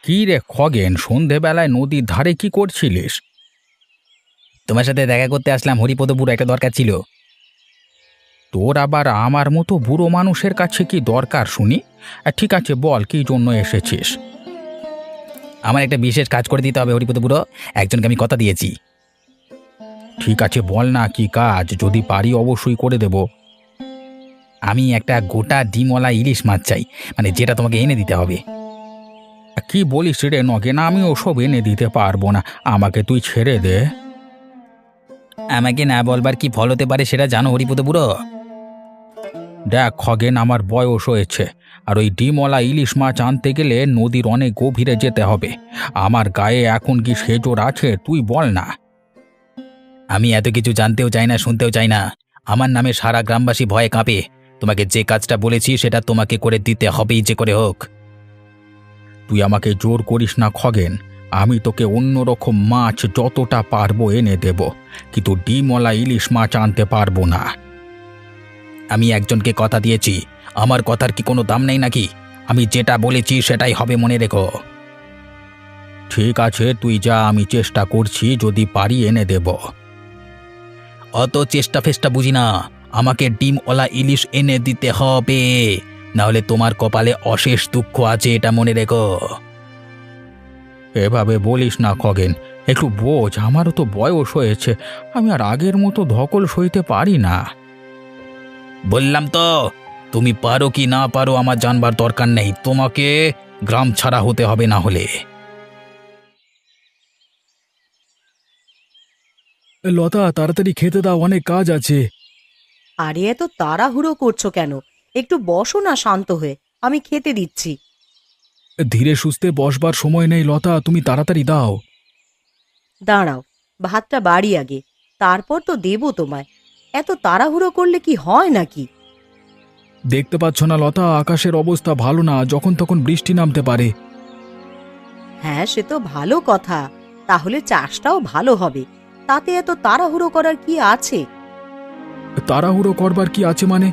কি রে খগেন, সন্ধেবেলায় নদীর ধারে কি করছিলিস? তোমার সাথে দেখা করতে আসলাম, হরিপদপুর একটা দরকার ছিল। তোর আবার আমার মতো বুড়ো মানুষের কাছে কি দরকার শুনি? ঠিক আছে, বল কি জন্য এসেছিস। আমার একটা বিশেষ কাজ করে দিতে হবে হরিপদপুরো, একজনকে আমি কথা দিয়েছি। ঠিক আছে, বল না কি কাজ, যদি পারি অবশ্যই করে দেব। আমি একটা গোটা ডিমওয়ালা ইলিশ মাছ চাই, মানে যেটা তোমাকে এনে দিতে হবে। কি বলিস রে নগেন, আমি ওসব এনে দিতে পারবো না, আমাকে তুই ছেড়ে দে। আমাকে না বলবার কি ফল হতে পারে সেটা জানো হরিপদপুরো? দেখ খগেন, আমার বয়স হয়েছে, আর ওই ডিমওয়ালা ইলিশ মাছ আনতে গেলে নদীর অনেক গভীরে যেতে হবে। আমার গায়ে এখন কি সেজোর আছে, তুই বল না। আমি এত কিছু জানতেও চাই না, শুনতেও চাই না। আমার নামে সারা গ্রামবাসী ভয়ে কাঁপে। তোমাকে যে কাজটা বলেছি সেটা তোমাকে করে দিতে হবেই, যে করে হোক। তুই আমাকে জোর করিস না খগেন, আমি তোকে অন্যরকম মাছ যতটা পারবো এনে দেব, কিন্তু ডিমওয়ালা ইলিশ মাছ আনতে পারবো না। আমি একজনকে কথা দিয়েছি, আমার কথার কি কোনো দাম নেই নাকি? আমি যেটা বলেছি সেটাই হবে, মনে রেখো। ঠিক আছে, তুই যা, আমি চেষ্টা করছি, যদি পারি এনে দেব। অত চেষ্টা ফেষ্টা বুঝি না, আমাকে ডিমওয়ালা ইলিশ এনে দিতে হবে, নাহলে তোমার কপালে অশেষ দুঃখ আছে, এটা মনে রেখো। এভাবে বলিস না খগেন, একটু বোঝ, আমারও তো বয়স হয়েছে, আমি আর আগের মতো ধকল সইতে পারি না। বললাম তো, তুমি পারো কি না পারো আমার জানবার দরকার নেই, তোমাকে গ্রাম ছাড়া হতে হবে না হলে। লতা, তাড়াতাড়ি খেতে দাও, অনেক কাজ আছে। আরে এত তাড়াহুড়ো করছো কেন? একটু বসো না শান্ত হয়ে, আমি খেতে দিচ্ছি। ধীরে সুস্থে বসবার সময় নেই লতা, তুমি তাড়াতাড়ি দাও। দাঁড়াও, ভাতটা বাড়ি আগে, তারপর তো দেবো তোমায়। এত তাড়াহুড়ো করলে কি হয় নাকি? দেখতে পাচ্ছ না লতা, আকাশের অবস্থা ভালো না, যখন তখন বৃষ্টি নামতে পারে। হ্যাঁ, সে তো ভালো কথা, তাহলে চাষটাও ভালো হবে, তাতে এত তাড়াহুড়ো করার কি আছে? তাড়াহুড়ো করবার কি আছে মানে?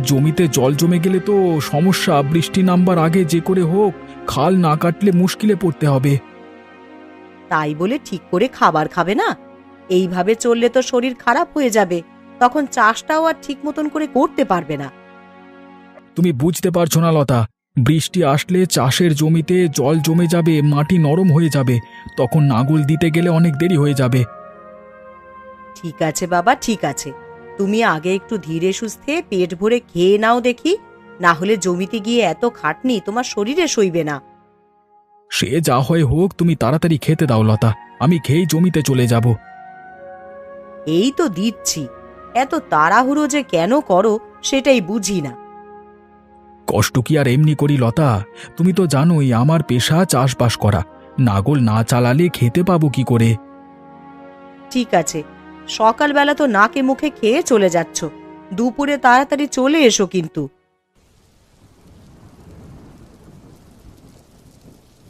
জমিতে জল জমে গেলে তো সমস্যা, বৃষ্টি নামবার আগে যে করে হোক খাল না কাটলে মুশকিলে পড়তে হবে। তাই বলে ঠিক করে খাবার খাবে না? এইভাবে চললে তো শরীর খারাপ হয়ে যাবে, তখন চাষটাও আর ঠিক মতন করে করতে পারবে না। তুমি বুঝতে পারছো না লতা, বৃষ্টি আসলে চাষের জমিতে জল জমে যাবে, মাটি নরম হয়ে যাবে, তখন নাঙল দিতে গেলে অনেক দেরি হয়ে যাবে। ঠিক আছে বাবা, ঠিক আছে, তুমি আগে একটু ধীরে সুস্থে পেট ভরে খেয়ে নাও দেখি, না হলে জমিতে গিয়ে এত খাটনি তোমার শরীরে সইবে না। সে যা হয় হোক, তুমি তাড়াতাড়ি খেতে দাও লতা, আমি খেয়েই জমিতে চলে যাব। এই তো দিচ্ছি, এত তাড়াহুড়ো যে কেন করো সেটাই বুঝি না। কষ্ট কি আর এমনি করি লতা, তুমি তো জানোই আমার পেশা চাষবাস করা, নাগল না চালালে খেতে পাবো কি করে? ঠিক আছে, সকালবেলা তো নাকে মুখে খেয়ে চলে যাচ্ছ, দুপুরে তাড়াতাড়ি চলে এসো কিন্তু।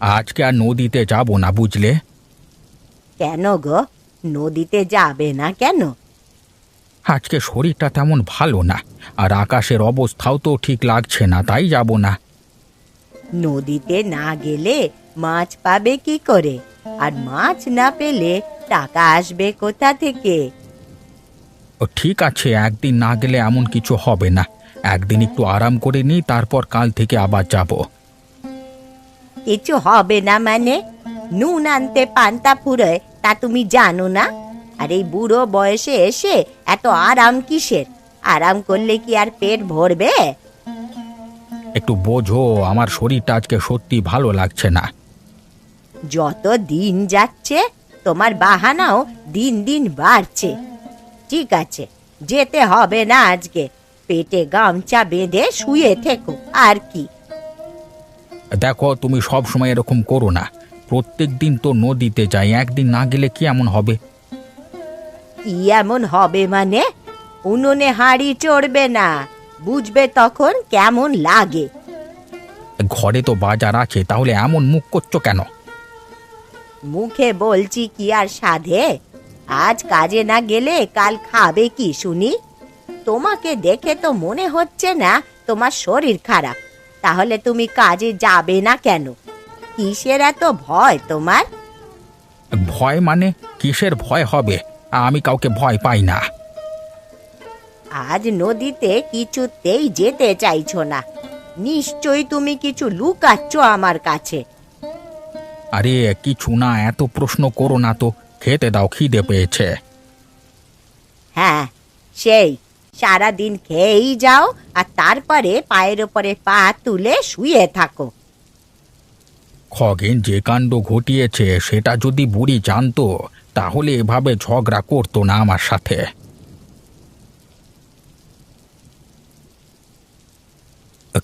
আজকে আর নদীতে যাব না, বুঝলে? কেন গো, নদীতে যাবে না কেন? আজকে শরীরটা তেমন ভালো না, আর আকাশের অবস্থাও তো ঠিক লাগছে না, তাই যাব না। নদীতে না গেলে মাছ পাবে কি করে? আর মাছ না পেলে টাকা আসবে কোথা থেকে? ও ঠিক আছে, একদিন না গেলে এমন কিছু হবে না, একদিন একটু আরাম করে নিই, তারপর কাল থেকে আবার যাব। কিছু হবে না মানে? নুন আনতে পান্তা ফুরোয় তা তুমি জানো না? আর এই বুড়ো বয়সে এসে এত আরাম কিসের? আরাম করলে কি আর পেট ভরবে? একটু বোঝো, আমার শরীরটা আজকে সত্যি ভালো লাগছে না। যত দিন যাচ্ছে তোমার বাহানাও দিন দিন বাড়ছে। ঠিক আছে, যেতে হবে না আজকে, পেটে গামছা বেঁধে শুয়ে থেকো আর কি। দেখো, তুমি সব সময় এরকম করো না, প্রত্যেক দিন তো নদীতে যাই, একদিন না গেলে কি এমন হবে? কি এমন হবে মানে? উনুনে হাঁড়ি চড়বে না, বুঝবে তখন কেমন লাগে। ঘরে তো বাজার আছে, তাহলে এমন মুখ করছো কেন? মুখে বলছি কি আর সাধে? আজ কাজে না গেলে কাল খাবে কি শুনি? তোমাকে দেখে তো মনে হচ্ছে না তোমার শরীর খারাপ, তাহলে তুমি কাজে যাবে না কেন? কিসের এত ভয় তোমার? ভয় মানে কিসের ভয় হবে? আমি কাউকে ভয় পাই না। আজ নদীতে কিছুতেই যেতে চাইছো না, নিশ্চয়ই তুমি কিছু লুকাচ্ছ আমার কাছে। আরে কিছু না, এত প্রশ্ন করো না তো, খেতে দাও, খিদে পেয়েছে। হ্যাঁ, সেই সারাদিন খেয়েই যাও আর তারপরে পায়ের ওপরে পা তুলে শুয়ে থাকো। খগেন যে কাণ্ড ঘটিয়েছে সেটা যদি বুড়ি জানতো তাহলে এভাবে ঝগড়া করতো না আমার সাথে।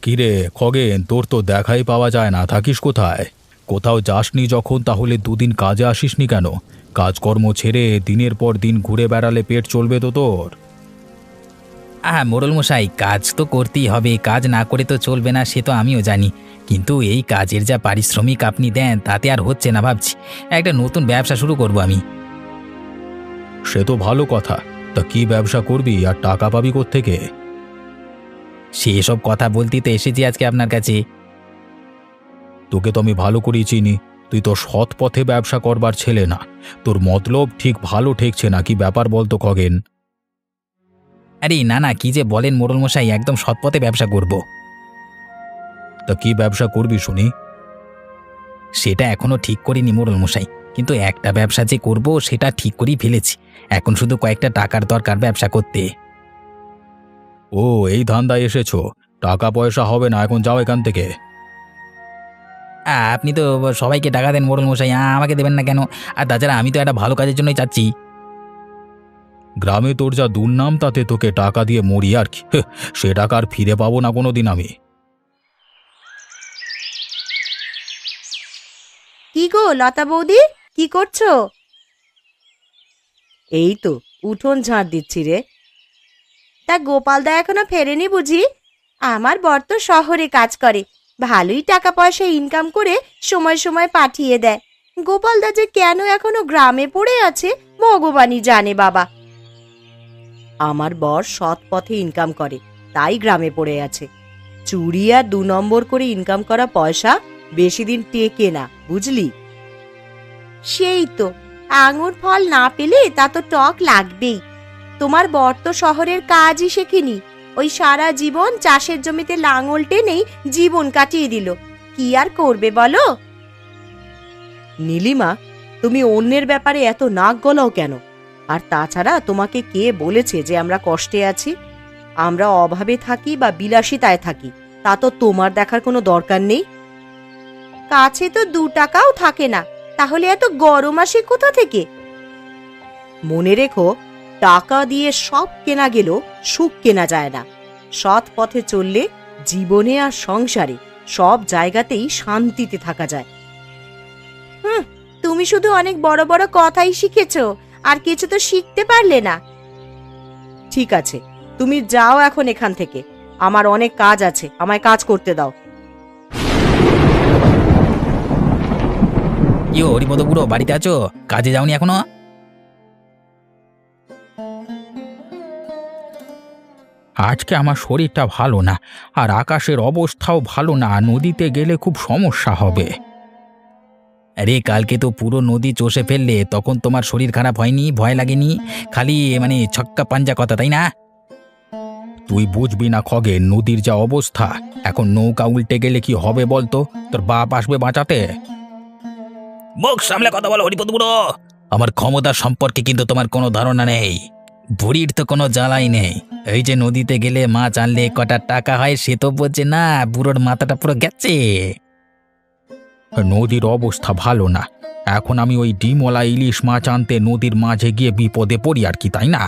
কিরে খগেন, তোর তো দেখাই পাওয়া যায় না, থাকিস কোথায়? কোথাও যাসনি যখন তাহলে দুদিন কাজে আসিসনি কেন? কাজকর্ম ছেড়ে দিনের পর দিন ঘুরে বেড়ালে পেট চলবে তো তোর? মোড়ল মশাই, কাজ তো করতেই হবে, কাজ না করে তো চলবে না, সে তো আমিও জানি। কিন্তু এই কাজের যা পারিশ্রমিক আপনি দেন তাতে আর হচ্ছে না, ভাবছি একটা নতুন ব্যবসা শুরু করব আমি। সে তো ভালো কথা, তা কি ব্যবসা করবি আর টাকা পাবি কোত্থেকে? সেসব কথা বলতেই তো এসেছি আজকে আপনার কাছে। তোকে তো আমি ভালো করেই চিনি, তুই তো সৎ পথে ব্যবসা করবার ছেলে না। তোর মতলব ঠিক ভালো ঠেকছে না, কি ব্যাপার বলতো খগেন? আরে না না, কি যে বলেন মোড়ল মশাই, একদম সৎ পথে ব্যবসা করব। তা কি ব্যবসা করবি শুনি? সেটা এখনো ঠিক করিনি মোড়ল মশাই, কিন্তু একটা ব্যবসা যে করব সেটা ঠিক করেই ফেলেছি। এখন শুধু কয়েকটা টাকার দরকার ব্যবসা করতে। ও, এই ধান্দায় এসেছো? টাকা পয়সা হবে না, এখন যাও এখান থেকে। আপনি তো সবাইকে টাকা দেন মোড়ল মশাই, আমাকে দেবেন না কেন? আর তাছাড়া আমি তো একটা ভালো কাজের জন্যই চাচ্ছি। গ্রামে তোর যা দুর্নাম, তাতে তোকে টাকা দিয়ে মরি আর কি। সে টাকা আর ফিরে পাবো না কোনোদিন আমি। কি গো লতা বৌদি, কি করছো? এই তো উঠোন ঝাড় দিচ্ছি রে। তা গোপালদা এখনো ফেরেনি বুঝি? আমার বর তো শহরে কাজ করে, ভালোই টাকা পয়সা ইনকাম করে সময় সময় পাঠিয়ে দেয়। গোপালদা যে কেন এখনো গ্রামে পড়ে আছে ভগবানই জানে বাবা। আমার বর সৎ পথে ইনকাম করে, তাই গ্রামে পড়ে আছে। চুরি আর 2 নম্বর করে ইনকাম করা পয়সা বেশি দিন টেকে না, বুঝলি? সেই তো, আঙুর ফল না পেলে তা তো টক লাগবেই। তোমার বর তো শহরের কাজই শেখেনি, ওই সারা জীবন চাষের জমিতে লাঙল টেনেই জীবন কাটিয়ে দিল। কি আর করবে বলো? নীলিমা, তুমি অন্যের ব্যাপারে এত নাক গলাও কেন? আর তাছাড়া তোমাকে কে বলেছে যে আমরা কষ্টে আছি? আমরা অভাবে থাকি বা বিলাসিতায় থাকি তা তো তোমার দেখার কোনো দরকার নেই। কাছে তো 2 টাকাও থাকে না, তাহলে এত গরম আসে কোথা থেকে? মনে রেখো, টাকা দিয়ে সব কেনা গেল সুখ কেনা যায় না। সৎ পথে চললে জীবনে আর সংসারে সব জায়গাতেই শান্তিতে থাকা যায়। তুমি শুধু অনেক বড় বড় কথাই শিখেছো, আর কিছু তো শিখতে পারলে না। ঠিক আছে, তুমি যাও এখন এখান থেকে, আমার অনেক কাজ আছে, আমায় কাজ করতে দাও। কি হরিপদ বুড়ো, বাড়িতে আছো? কাজে যাওনি এখনো? আজকে আমার শরীরটা ভালো না, আর আকাশের অবস্থাও ভালো না, নদীতে গেলে খুব সমস্যা হবে। আরে কালকে তো পুরো নদী চষে ফেললে, তখন তোমার শরীর খারাপ হয়নি? ভয় লাগেনি? খালি ছক্কা পাঞ্জা কথা, তাই না? তুই বুঝবি না খগেন, নদীর যা অবস্থা, এখন নৌকা উল্টে গেলে কি হবে বলতো? তোর বাপ আসবে বাঁচাতে? মুখ সামলে কথা বলো হরিপদ বুড়ো, আমার ক্ষমতা সম্পর্কে কিন্তু তোমার কোনো ধারণা নেই। বুড়ির তো কোনো জ্বালাই নেই, এই যে নদীতে গেলে মাছ আনলে কটা টাকা হয় সে তো বোঝে না, বুড়োর মাথাটা পুরো গেছে। নদীর অবস্থা ভালো না, এখন আমি ওই ডিমওয়ালা ইলিশ মাছ আনতে নদীর মাঝে গিয়ে বিপদে পড়ি আর কি, তাই না?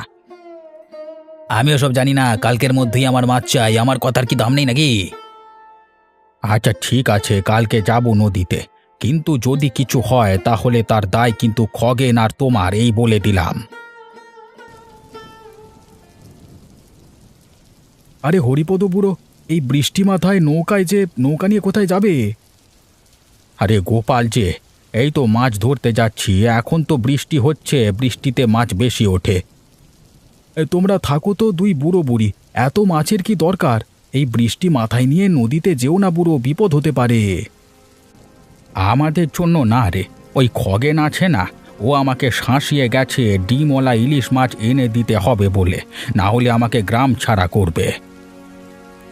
আমিও সব জানি না, কালকের মধ্যেই আমার মাছ চাই, আমার কথার কি দাম নেই নাকি? আচ্ছা ঠিক আছে, কালকে যাব নদীতে, কিন্তু যদি কিছু হয় তাহলে তার দায় কিন্তু খগেন আর তোমার, এই বলে দিলাম। আরে হরিপদ বুড়ো, এই বৃষ্টি মাথায় নৌকা নিয়ে কোথায় যাবে? আরে গোপাল যে, এই তো মাছ ধরতে যাচ্ছি, এখন তো বৃষ্টি হচ্ছে, বৃষ্টিতে মাছ বেশি ওঠে। তোমরা থাকো তো 2 বুড়ো বুড়ি, এত মাছের কি দরকার? এই বৃষ্টি মাথায় নিয়ে নদীতে যেও না বুড়ো, বিপদ হতে পারে। আমাদের জন্য না রে, ওই খগেন আছে না, ও আমাকে শাঁসিয়ে গেছে ডিমওয়ালা ইলিশ মাছ এনে দিতে হবে বলে, না হলে আমাকে গ্রাম ছাড়া করবে।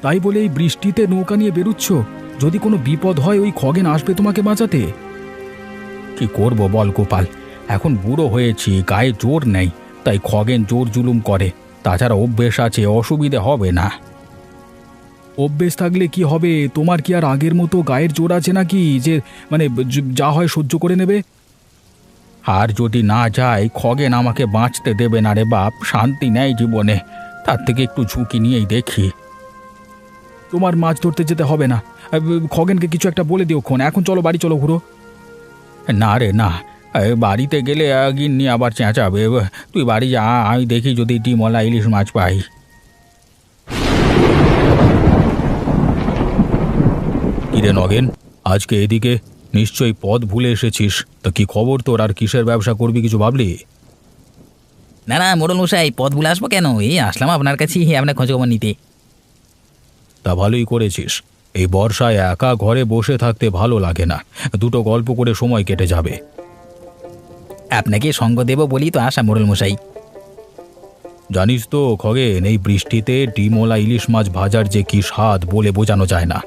তাই বলে এই বৃষ্টিতে নৌকা নিয়ে বেরুচ্ছ? যদি কোনো বিপদ হয় ওই খগেন আসবে তোমাকে বাঁচাতে। কি করব বল গোপাল, এখন বুড়ো হয়েছি, গায়ে জোর নেই, তাই খগেন জোর জুলুম করে। তাছাড়া অভ্যেস আছে, অসুবিধে হবে না। অভ্যেস থাকলে কি হবে? তোমার কি আর আগের মতো গায়ের জোর আছে নাকি যে মানে যা হয় সহ্য করে নেবে? আর যদি না যায়, খগেন আমাকে বাঁচতে দেবে না রে বাপ, শান্তি নেই জীবনে। তার থেকে একটু ঝুঁকি নিয়েই দেখি। তোমার মাছ ধরতে যেতে হবে না। খগেনকে কিছু একটা বলে দিও ক্ষণ। এখন চলো, বাড়ি চলো ঘুরো। না রে না, বাড়িতে গেলে গিন্নি আবার চেঁচাবে। তুই বাড়ি যা, আমি দেখি যদি ডিমওয়ালা ইলিশ মাছ পাই। কিরে নগেন, আজকে এদিকে নিশ্চয়ই পথ ভুলে এসেছিস। তা কি খবর তোর? আর কিসের ব্যবসা করবি, কিছু ভাবলি? না না মোড়ল মশাই, পথ ভুলে আসবো কেন? এই আসলাম আপনার কাছেই আপনার খোঁজখবর নিতে। তা ভালোই করেছিস। এই বর্ষায় একা ঘরে বসে থাকতে ভালো লাগে না, দুটো গল্প করে সময় কেটে যাবে। আপনাকে সঙ্গ দেব বলি তো আসা মোড়ল মশাই। জানিস তো খগেন, এই বৃষ্টিতে ডিমওয়ালা ইলিশ মাছ ভাজার যে কি স্বাদ বলে বোঝানো যায় না।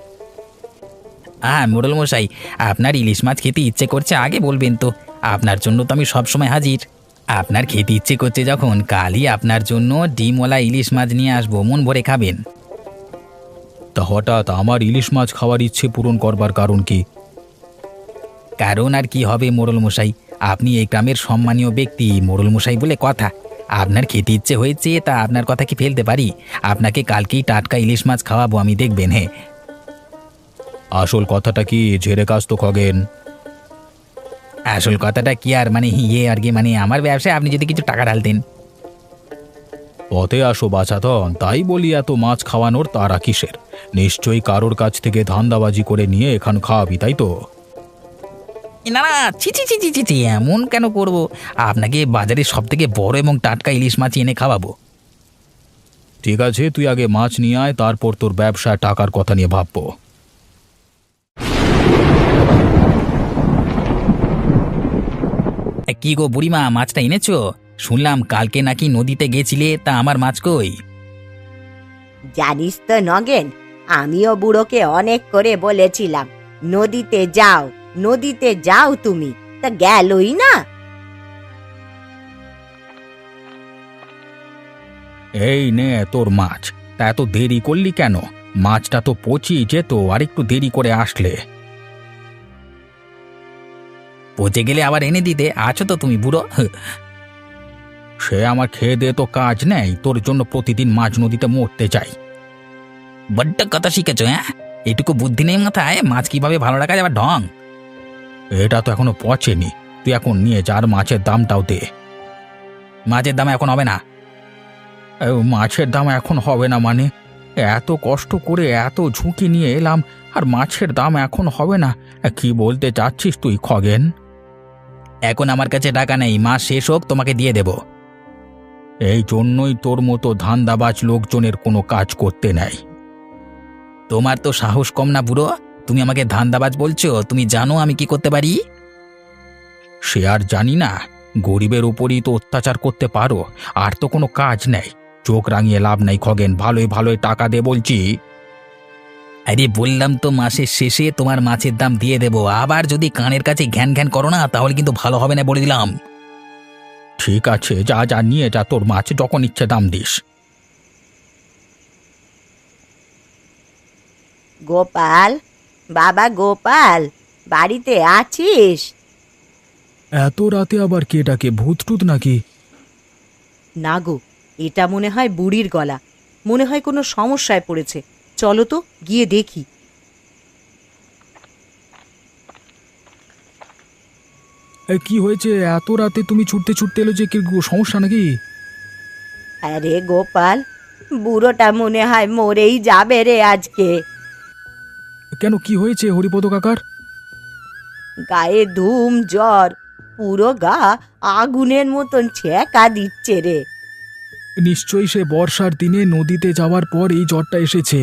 মোড়ল মশাই, আপনার ইলিশ মাছ খেতে ইচ্ছে করছে আগে বলবেন তো, আপনার জন্য তো আমি সবসময় হাজির। আপনার খেতে ইচ্ছে করছে যখন, কালই আপনার জন্য ডিমওয়ালা ইলিশ মাছ নিয়ে আসবো, মন ভরে খাবেন। তা হঠাৎ আমার ইলিশ মাছ খাওয়ার ইচ্ছে পূরণ করবার কারণ কি? কারণ আর কি হবে মোড়ল মশাই, আপনি এই গ্রামের সম্মানীয় ব্যক্তি, মোড়ল মশাই বলে কথা। আপনার খেতে ইচ্ছে হয়েছে, তা আপনার কথা কি ফেলতে পারি? আপনাকে কালকেই টাটকা ইলিশ মাছ খাওয়াবো আমি, দেখবেন। হ্যাঁ, আসল কথাটা কি ঝেড়ে কাজ তো খগেন। আসল কথাটা কি আর মানে আর কি, মানে আমার ব্যবসায় আপনি যদি কিছু টাকা ঢালতেন। পথে আসো বাছাধন, তাই বলি এত মাছ খাওয়ানোর তারা কিসের? নিশ্চয়ই কারোর কাছ থেকে ধান্দাবাজি করে নিয়ে এখান খাওয়াবি, তাই তো? না না, ছি ছি ছি ছি ছি ছি, এমন কেন করব? আপনাকে বাজারে সব থেকে বড় এবং টাটকা ইলিশ মাছ এনে খাওয়াবো। ঠিক আছে, তুই আগে মাছ নিয়ে আয়, তারপর তোর ব্যবসায় টাকার কথা নিয়ে ভাববো। কি গো বুড়িমা, মাছটা এনেছো? শুনলাম কালকে নাকি নদীতে গেছিলে, তা আমার মাছ কই? জানিস তো নগেন, আমিও বুড়োকে অনেক করে বলেছিলাম নদীতে যাও, নদীতে যাও তুমি, তা গেলই না। এই নে তোর মাছ। তা এত দেরি করলি কেন? মাছটা তো পচিয়ে যেত, আর একটু দেরি করে আসলে। পচে গেলে আবার এনে দিতে আছো তো তুমি বুড়ো। সে আমার খেয়ে দিয়ে তো কাজ নেই, তোর জন্য প্রতিদিন মাছ নদীতে মরতে চাই। বড্ড কথা শিখেছো, হ্যাঁ? এটুকু বুদ্ধি নেই মাথায়, মাছ কিভাবে ভালো রাখা যাবে ঢং। এটা তো এখনো পচেনি, তুই এখন নিয়ে যা, আর মাছের দামটাও দে। মাছের দাম এখন হবে না। মাছের দাম এখন হবে না মানে? এত কষ্ট করে এত ঝুঁকি নিয়ে এলাম, আর মাছের দাম এখন হবে না? কি বলতে চাচ্ছিস তুই খগেন? এখন আমার কাছে টাকা নেই, মাস শেষ হোক তোমাকে দিয়ে দেব। এই জন্যই তোর মতো ধান্দাবাজ লোকজনের কোনো কাজ করতে নেই। তোমার তো সাহস কম না বুড়ো, তুমি আমাকে ধান্দাবাজ বলছো? তুমি জানো আমি কি করতে পারি? সে আর জানি না, গরিবের উপরই তো অত্যাচার করতে পারো, আর তো কোনো কাজ নেই। চোখ রাঙিয়ে লাভ নেই খগেন, ভালোই ভালোই টাকা দে বলছি। আরে বললাম তো মাসের শেষে তোমার মাছের দাম দিয়ে দেব। আবার যদি কানের কাছে ঘ্যান ঘ্যান করো না, তাহলে কিন্তু ভালো হবে না বলে দিলাম। ঠিক আছে, যা যা নিয়ে যা তোর মাছ, যখন ইচ্ছে দাম দিস। গোপাল, বাবা গোপাল, বাড়িতে আছিস? এত রাতে আবার কে ডাকে? ভূত টুত নাকি? না গো, এটা মনে হয় বুড়ির গলা। মনে হয় কোনো সমস্যায় পড়েছে। চলো তো গিয়ে দেখি। কি হয়েছে এত রাতে তুমি ছুটতে ছুটতে এলো যে? কি সমস্যা নাকি? আরে গোপাল, বুড়োটা মনে হয় মরেই যাবে রে আজকে। কেন, কি হয়েছে হরিপদ কাকার? গায়ে ধুম জ্বর, পুরো গা আগুনের মতন ছেঁকা দিচ্ছে রে। নিশ্চয়ই সে বর্ষার দিনে নদীতে যাওয়ার পর এই জ্বরটা এসেছে।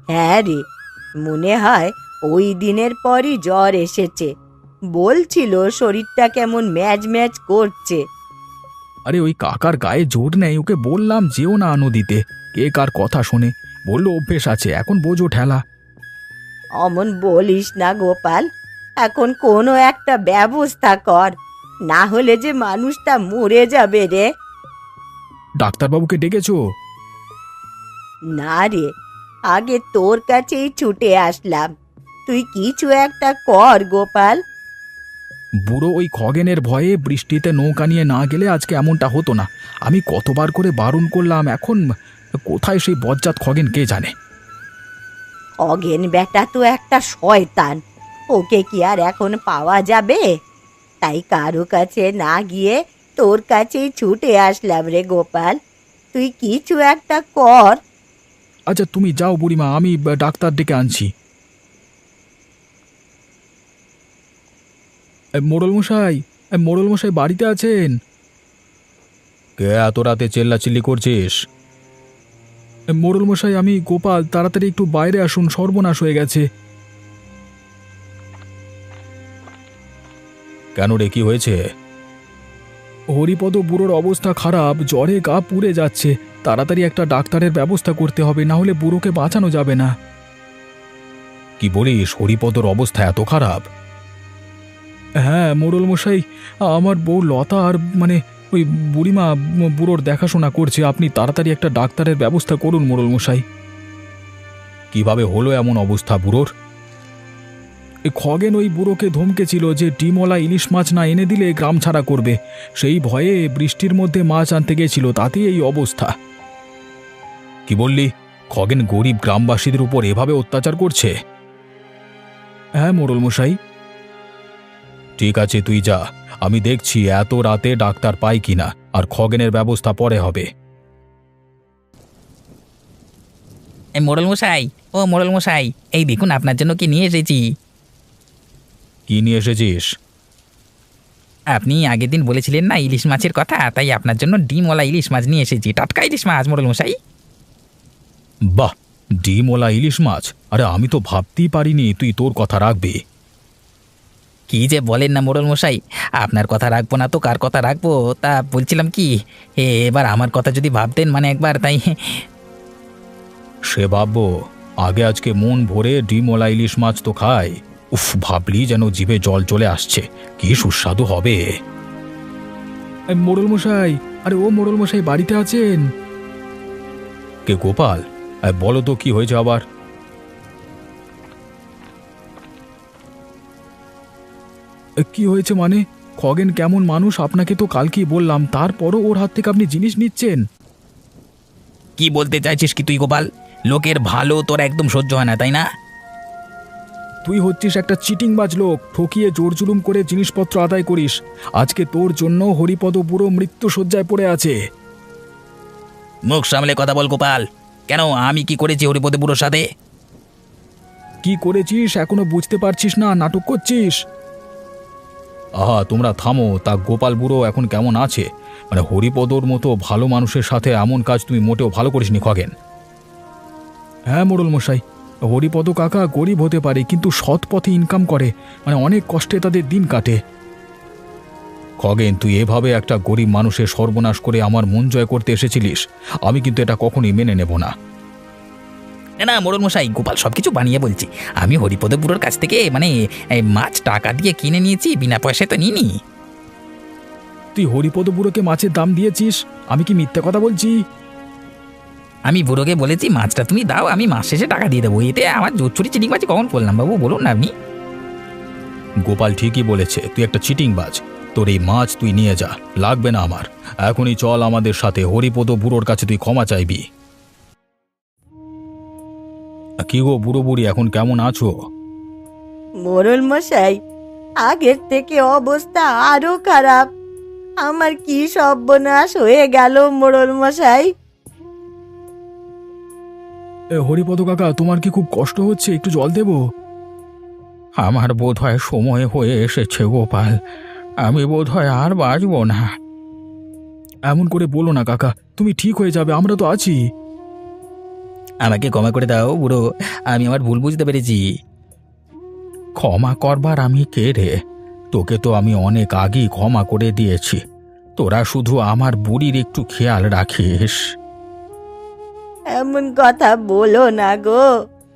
হ্যাঁ রে, মনে হয় ওই দিনের পরই জ্বর এসেছে। বলছিল শরীরটা কেমন ম্যাজ ম্যাজ করছে। আরে ওই কাকার গায়ে জোর নেই, ওকে বললাম যেও না নদীতে, কে কার কথা শোনে, বললো অভ্যেস আছে, এখন বোঝো ঠেলা। অমন বলিস না গোপাল, এখন কোনো একটা ব্যবস্থা কর, না হলে যে মানুষটা মরে যাবে রে। ডাক্তারবাবুকে ডেকেছো? না রে, আগে তোর কাছেই ছুটে আসলাম, তুই কিছু একটা কর গোপাল। বুড়ো ওই খগেনের ভয়ে বৃষ্টিতে নৌকা নিয়ে না গেলে আজকে এমনটা হতো না। আমি কতবার করে বারণ করলাম, এখন কোথায় সেই বজ্জাত খগেন কে জানে। অগেন বেটা তো একটা শয়তান, ওকে কি আর এখন পাওয়া যাবে? তাই কারো কাছে না গিয়ে তোর কাছেই ছুটে আসলাম রে গোপাল, তুই কিছু একটা কর। আচ্ছা তুমি যাও বুড়িমা, আমি ডাক্তার ডেকে আনছি। মোড়ল মশাই, মোড়ল মশাই বাড়িতে আছেন? কে এত রাতে চেল্লাচিল্লি করছিস? মোড়ল মশাই, আমি গোপাল, তাড়াতাড়ি একটু বাইরে আসুন, সর্বনাশ হয়ে গেছে। কেন রে, কি হয়েছে? হরিপদ বুড়োর অবস্থা খারাপ, জ্বরে গা পুড়ে যাচ্ছে, তাড়াতাড়ি একটা ডাক্তারের ব্যবস্থা করতে হবে, না হলে বুড়োকে বাঁচানো যাবে না। কি বলিস, হরিপদর অবস্থা এত খারাপ? হ্যাঁ মোড়ল মশাই, আমার বউ লতা আর ওই বুড়িমা বুড়োর দেখাশোনা করছে, আপনি তাড়াতাড়ি একটা ডাক্তারের ব্যবস্থা করুন মোড়ল মশাই। কিভাবে হলো এমন অবস্থা বুড়োর? খগেন ওই বুড়োকে ধমকেছিল যে ডিমওয়ালা ইলিশ মাছ না এনে দিলে গ্রাম ছাড়া করবে, সেই ভয়ে বৃষ্টির মধ্যে মাছ আনতে গেছিল, তাতেই এই অবস্থা। কি বললি, খগেন গরিব গ্রামবাসীদের উপর এভাবে অত্যাচার করছে? হ্যাঁ মোড়ল মশাই। ঠিক আছে, তুই যা, আমি দেখছি এত রাতে ডাক্তার পাই কিনা, আর খগেনের ব্যবস্থা পরে হবে। মোড়ল মশাই, ও মোড়ল মশাই, এই দেখুন আপনার জন্য কি নিয়ে এসেছি। কি নিয়ে এসেছিস? আপনি আগের দিন বলেছিলেন না ইলিশ মাছের কথা, তাই আপনার জন্য ডিমওয়ালা ইলিশ মাছ নিয়ে এসেছি, টাটকা ইলিশ মাছ মোড়ল মশাই। বাহ, ডিমওয়ালা ইলিশ মাছ! আরে আমি তো ভাবতেই পারিনি তুই তোর কথা রাখবি। কি যে বলেন না মোড়ল মশাই, আপনার কথা রাখবো না তো কার কথা রাখবো? তা বলছিলাম কি, এবার আমার কথা যদি ভাবতেন একবার, তাই। সে ভাববো, আগে আজকে মন ভরে ডিমওয়ালা ইলিশ মাছ তো খাই। উফ, ভাবলি যেন জিভে জল চলে আসছে, কি সুস্বাদু হবে। মোড়ল মশাই, আরে ও মোড়ল মশাই বাড়িতে আছেন? কে, গোপাল? বলো তো কি হয়েছে আবার? কি হয়েছে খগেন কেমন মানুষ আপনাকে তো কালকেই বললাম, তারপরও ওর হাত থেকে আপনি জিনিস নিচ্ছেন? কি বলতে চাইছিস কি তুই গোপাল? লোকের ভালো তোর একদম সহ্য হয় না, তাই না? তুই হচ্ছিস একটা চিটিংবাজ লোক, ঠকিয়ে জোর জুলুম করে জিনিসপত্র আদায় করিস। আজকে তোর জন্য হরিপদ বুড়ো মৃত্যু শয্যায় পড়ে আছে। মুখ সামলে কথা বল গোপাল। কেন, আমি কি করেছি হরিপদ বুড়োর সাথে? কি করেছিস এখনো বুঝতে পারছিস না, নাটক করছিস? আহা, তোমরা থামো। তা গোপাল বুড়ো এখন কেমন আছে? হরিপদর মতো ভালো মানুষের সাথে এমন কাজ তুমি মোটেও ভালো করিসনি খগেন। হ্যাঁ মোড়ল মশাই, হরিপদ কাকা গরিব হতে পারে, কিন্তু সৎ পথে ইনকাম করে, অনেক কষ্টে তাদের দিন কাটে। খগেন, তুই এভাবে একটা গরিব মানুষের সর্বনাশ করে আমার মন জয় করতে এসেছিলিস, আমি কিন্তু এটা কখনোই মেনে নেব না। না না মোড়ল মশাই, গোপাল সবকিছু বানিয়ে বলছি। আমি হরিপদ বুড়োর কাছ থেকে এই মাছ টাকা দিয়ে কিনে নিয়েছি, বিনা পয়সায় তো নিইনি। তুই হরিপদ বুড়োকে মাছের দাম দিয়েছিস? আমি কি মিথ্যে কথা বলছি? আমি বুড়োকে বলেছি মাছটা তুমি দাও, আমি মাস শেষে টাকা দিয়ে দেবো। এতে আমার জোচ্ছুরি চিটিংবাজি কখন করলাম বাবু, বলুন না আপনি? গোপাল ঠিকই বলেছে, তুই একটা চিটিংবাজ। তোর এই মাছ তুই নিয়ে যা, লাগবে না আমার। এখনই চল আমাদের সাথে, হরিপদ বুড়োর কাছে তুই ক্ষমা চাইবি। কি গো বুড়ো বুড়ি, এখন কেমন আছো? মোড়ল মশাই, আগের থেকে অবস্থা আরো খারাপ। আমার কি সর্বনাশ হয়ে গেল মোড়ল মশাই। হরিপদ কাকা, তোমার কি খুব কষ্ট হচ্ছে? একটু জল দেবো? আমার বোধহয় সময় হয়ে এসেছে গোপাল, আমি বোধহয় আর বাঁচব না। এমন করে বলো না কাকা, তুমি ঠিক হয়ে যাবে, আমরা তো আছি। আমাকে ক্ষমা করে দাও বুড়ো, আমি আমার ভুল বুঝতে পেরেছি। ক্ষমা করবার আমি কে রে? তোকে তো আমি অনেক আগেই ক্ষমা করে দিয়েছি। তোরা শুধু আমার বুড়ির একটু খেয়াল রাখিস। এমন কথা বলো না গো,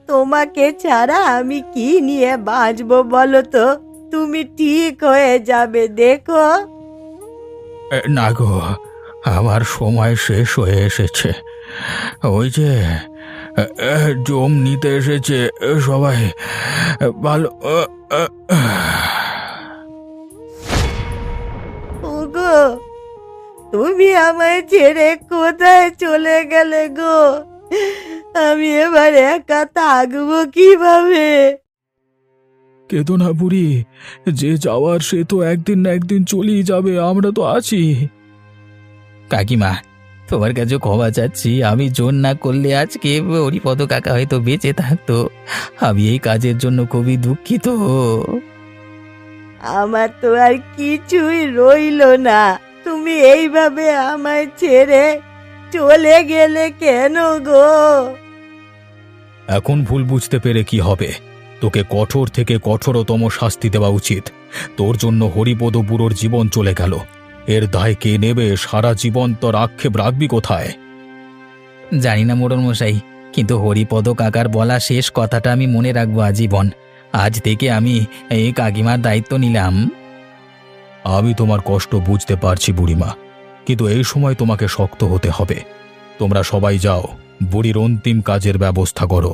তোমাকে ছাড়া আমি কি নিয়ে বাঁচবো বলো তো? তুমি ঠিক হয়ে যাবে দেখো। না গো, আমার সময় শেষ হয়ে এসেছে। ওই যে জম নিতে এসেছে সবাই। ভালো। ওগো, তুমি আমায় ছেড়ে কোথায় চলে গেলে গো? আমি এবার একা থাকবো কিভাবে? কেঁদো না বুড়ি, যে যাওয়ার সে তো একদিন না একদিন চলেই যাবে, আমরা তো আছি। কাকিমা, তোমার কাছে ক্ষমা চাচ্ছি। আমি জোর না করলে আজকে হরিপদ কাকা হয়তো বেঁচে থাকতো। আমি এই কাজের জন্য খুবই দুঃখিত। আমার তো আর কিছুই রইলো না। তুমি এইভাবে আমায় ছেড়ে চলে গেলে কেন গো? এখন ভুল বুঝতে পেরে কি হবে? তোকে কঠোর থেকে কঠোরতম শাস্তি দেওয়া উচিত। তোর জন্য হরিপদ বুড়োর জীবন চলে গেল। এর দায় কে নেবে? সারা জীবন তোর আক্ষেপ রাখবি কোথায়? জানি না মোড়ল মশাই, কিন্তু হরিপদ কাকার বলা শেষ কথাটা আমি মনে রাখবো আজীবন। আজ থেকে আমি এই কাকিমার দায়িত্ব নিলাম। আমি তোমার কষ্ট বুঝতে পারছি বুড়িমা, কিন্তু এই সময় তোমাকে শক্ত হতে হবে। তোমরা সবাই যাও, বুড়ির অন্তিম কাজের ব্যবস্থা করো।